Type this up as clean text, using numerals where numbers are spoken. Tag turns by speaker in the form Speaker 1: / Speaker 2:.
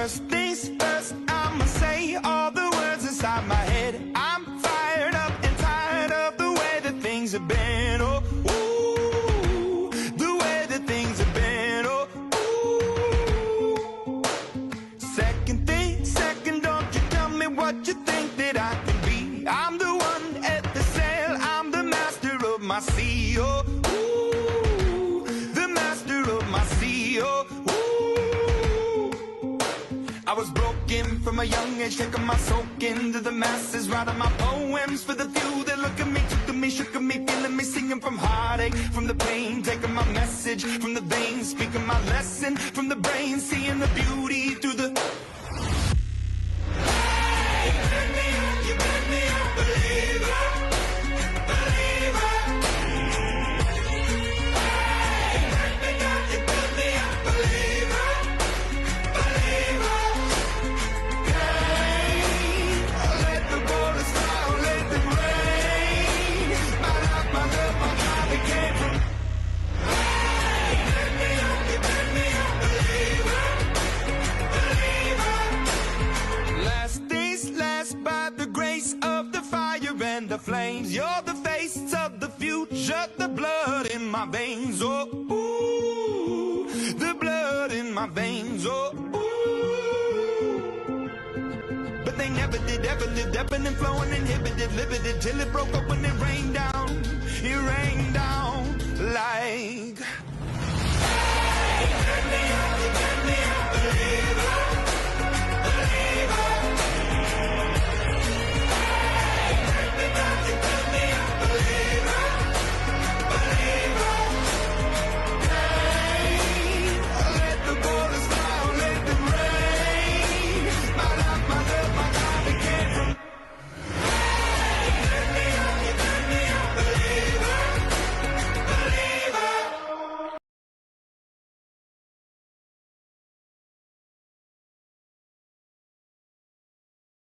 Speaker 1: First things first, I'ma say all the words inside my head. I'm fired up and tired of the way that things have been. Oh, ooh, the way that things have been. Oh, ooh. Second thing, second, don't you tell me what you think that I can be. I'm the one at the sail, I'm the master of my sea. Oh, ooh, the master of my sea. Oh, I was broken from a young age, taking my soak into the masses, writing my poems for the few that look at me, took to me, shook at me, feeling me, singing from heartache, from the pain, taking my message from the veins, speaking my lesson from the brain, seeing the beauty through the... Hey, you make me a believer, believer. Hey, you built me a believer, believer. The flames, you're the face of the future, the blood in my veins, oh, ooh, the blood in my veins, oh, ooh. But they never did, ever lived, ebbing and flowing, inhibited, limited, till it broke up when it rained down, it rained down.